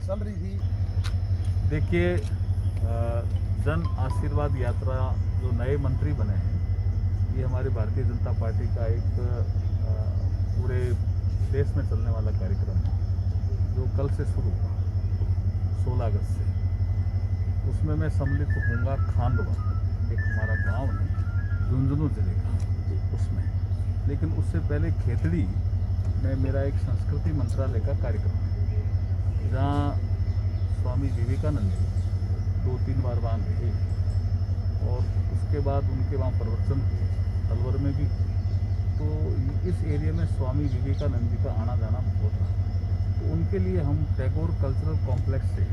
चल रही थी। देखिए, जन आशीर्वाद यात्रा जो नए मंत्री बने हैं, ये हमारी भारतीय जनता पार्टी का एक पूरे देश में चलने वाला कार्यक्रम है, जो कल से शुरू हुआ 16 अगस्त से। उसमें मैं सम्मिलित होऊंगा। खांडवा एक हमारा गांव है झुंझुनू जिले का, उसमें। लेकिन उससे पहले खेतड़ी में मेरा एक संस्कृति मंत्रालय का कार्यक्रम है, जहाँ स्वामी विवेकानंद जी 2-3 बार वहाँ गए और उसके बाद उनके वहाँ प्रवचन हुए, अलवर में भी। तो इस एरिया में स्वामी विवेकानंद जी का आना जाना बहुत रहा। तो उनके लिए हम टैगोर कल्चरल कॉम्प्लेक्स से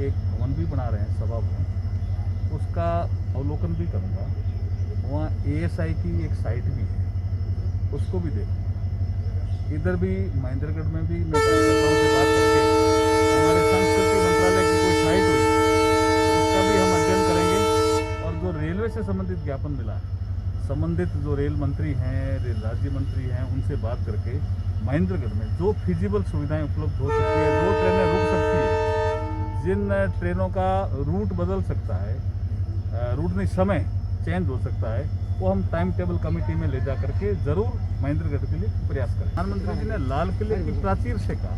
एक भवन भी बना रहे हैं, सभा भवन। उसका अवलोकन भी करूँगा। वहाँ ASI की एक साइट भी है, उसको भी देखूँगा। इधर भी महेंद्रगढ़ में भी मैं कार्यकर्ताओं से बात करके हमारे संस्कृति मंत्रालय की कोई साइट हुई, उसका भी हम अध्ययन करेंगे। और जो रेलवे से संबंधित ज्ञापन मिला है, संबंधित जो रेल मंत्री हैं, रेल राज्य मंत्री हैं, उनसे बात करके महेंद्रगढ़ में जो फिजिबल सुविधाएं उपलब्ध हो सकती है, जो ट्रेनें रुक सकती है, जिन ट्रेनों का रूट बदल सकता है, रूट नहीं समय चेंज हो सकता है, वो हम टाइम टेबल कमेटी में ले जा करके जरूर महेंद्रगढ़ के लिए प्रयास करें। प्रधानमंत्री जी ने लाल किले की प्राचीर से कहा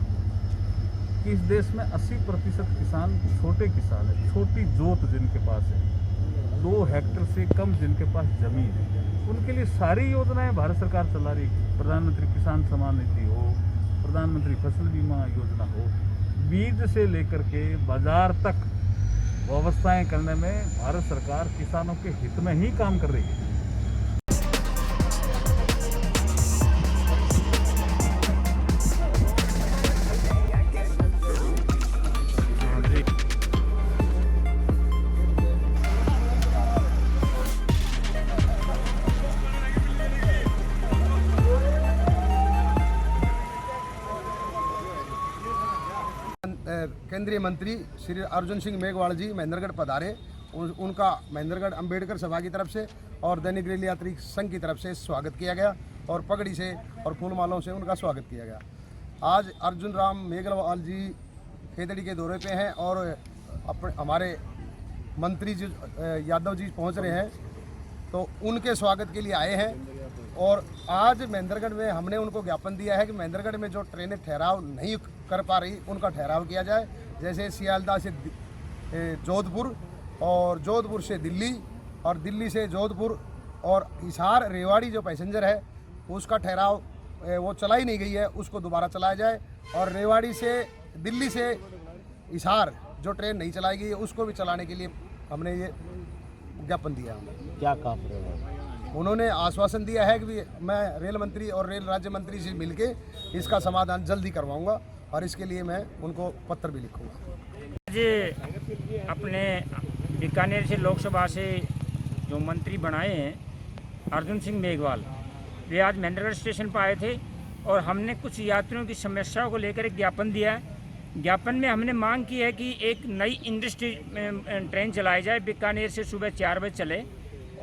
कि इस देश में 80% किसान छोटे किसान हैं, छोटी जोत जिनके पास है, 2 हेक्टेयर से कम जिनके पास जमीन है, उनके लिए सारी योजनाएं भारत सरकार चला रही है। प्रधानमंत्री किसान सम्मान निधि हो, प्रधानमंत्री फसल बीमा योजना हो, बीज से लेकर के बाजार तक व्यवस्थाएं करने में भारत सरकार किसानों के हित में ही काम कर रही है। केंद्रीय मंत्री श्री अर्जुन सिंह मेघवाल जी महेंद्रगढ़ पधारे। उनका महेंद्रगढ़ अंबेडकर सभा की तरफ से और दैनिक रेल यात्री संघ की तरफ से स्वागत किया गया और पगड़ी से और फूल मालों से उनका स्वागत किया गया। आज अर्जुन राम मेघवाल जी खेतड़ी के दौरे पे हैं और हमारे मंत्री जी यादव जी पहुंच रहे हैं, तो उनके स्वागत के लिए आए हैं। और आज महेंद्रगढ़ में हमने उनको ज्ञापन दिया है कि महेंद्रगढ़ में जो ट्रेनें ठहराव नहीं कर पा रही, उनका ठहराव किया जाए। जैसे सियालदह से जोधपुर और जोधपुर से दिल्ली और दिल्ली से जोधपुर और हिसार रेवाड़ी जो पैसेंजर है उसका ठहराव वो चलाई नहीं गई है, उसको दोबारा चलाया जाए। और रेवाड़ी से दिल्ली से हिसार जो ट्रेन नहीं चलाई गई है उसको भी चलाने के लिए हमने ये ज्ञापन दिया। क्या काम रहेगा? उन्होंने आश्वासन दिया है कि मैं रेल मंत्री और रेल राज्य मंत्री से मिलके इसका समाधान जल्दी करवाऊंगा और इसके लिए मैं उनको पत्र भी लिखूंगा। आज अपने बीकानेर से लोकसभा से जो मंत्री बनाए हैं अर्जुन सिंह मेघवाल, वे आज महेंद्रगढ़ स्टेशन पर आए थे और हमने कुछ यात्रियों की समस्याओं को लेकर एक ज्ञापन दिया है। ज्ञापन में हमने मांग की है कि एक नई इंडस्ट्री ट्रेन चलाई जाए, बीकानेर से सुबह 4 बजे चले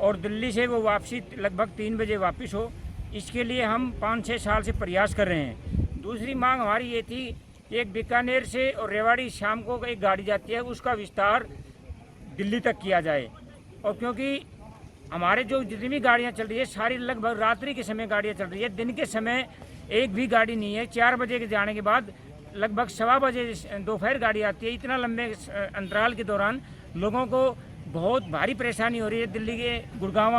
और दिल्ली से वो वापसी लगभग 3 बजे वापस हो। इसके लिए हम 5-6 साल से प्रयास कर रहे हैं। दूसरी मांग हमारी ये थी कि एक बीकानेर से और रेवाड़ी शाम को एक गाड़ी जाती है, उसका विस्तार दिल्ली तक किया जाए। और क्योंकि हमारे जो जितनी भी गाड़ियाँ चल रही है सारी लगभग रात्रि के समय गाड़ियाँ चल रही है, दिन के समय एक भी गाड़ी नहीं है। 4 बजे के जाने के बाद लगभग 1:15 बजे दोपहर गाड़ी आती है। इतना लंबे अंतराल के दौरान लोगों को बहुत भारी परेशानी हो रही है। दिल्ली के गुड़गांव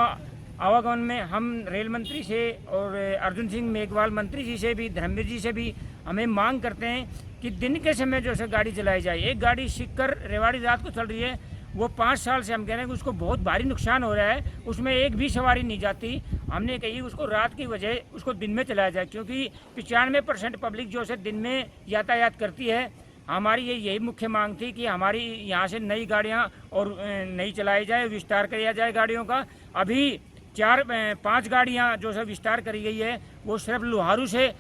आवागमन में हम रेल मंत्री से और अर्जुन सिंह मेघवाल मंत्री जी से भी, धर्मवीर जी से भी हमें मांग करते हैं कि दिन के समय जो है गाड़ी चलाई जाए। एक गाड़ी सीकर रेवाड़ी रात को चल रही है वो 5 साल से हम कह रहे हैं कि उसको बहुत भारी नुकसान हो रहा है, उसमें एक भी सवारी नहीं जाती। हमने कही उसको रात की वजह उसको दिन में चलाया जाए, क्योंकि 95% पब्लिक जो है दिन में यातायात करती है। हमारी यही मुख्य मांग थी कि हमारी यहाँ से नई गाड़ियाँ और नई चलाई जाए, विस्तार किया जाए गाड़ियों का। अभी 4-5 गाड़ियाँ जो है विस्तार करी गई है, वो सिर्फ लुहारू से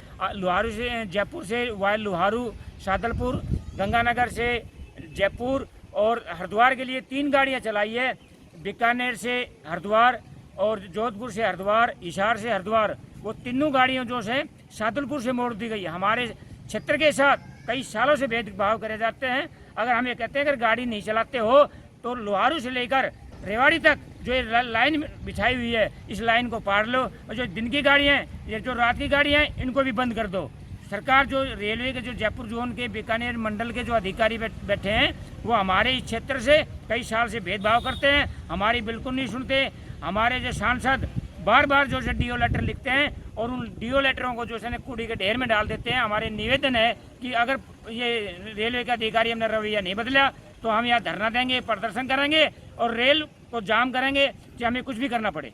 जयपुर से वाया लुहारू, सादलपुर, गंगानगर से जयपुर और हरिद्वार के लिए 3 गाड़ियाँ चलाई है। बीकानेर से हरिद्वार और जोधपुर से हरिद्वार, हिसार से हरिद्वार, वो तीनों गाड़ियाँ जो है सादुलपुर से मोड़ दी गई है। हमारे क्षेत्र के साथ कई सालों से भेदभाव करे जाते हैं। अगर हम ये कहते हैं अगर गाड़ी नहीं चलाते हो तो लोहारू से लेकर रेवाड़ी तक जो ये लाइन बिछाई हुई है, इस लाइन को पार लो, और जो दिन की गाड़ियाँ हैं, ये जो रात की गाड़ियाँ हैं, इनको भी बंद कर दो। सरकार जो रेलवे के जो जयपुर जोन के बीकानेर मंडल के जो अधिकारी बैठे हैं, वो हमारे इस क्षेत्र से कई साल से भेदभाव करते हैं, हमारी बिल्कुल नहीं सुनते। हमारे जो सांसद बार बार जो है डीओ लेटर लिखते हैं और उन डीओ लेटरों को जो है कूड़ी के ढेर में डाल देते हैं। हमारे निवेदन है कि अगर ये रेलवे का अधिकारी हमने रवैया नहीं बदला तो हम यहाँ धरना देंगे, प्रदर्शन करेंगे और रेल को जाम करेंगे, चाहे हमें कुछ भी करना पड़े।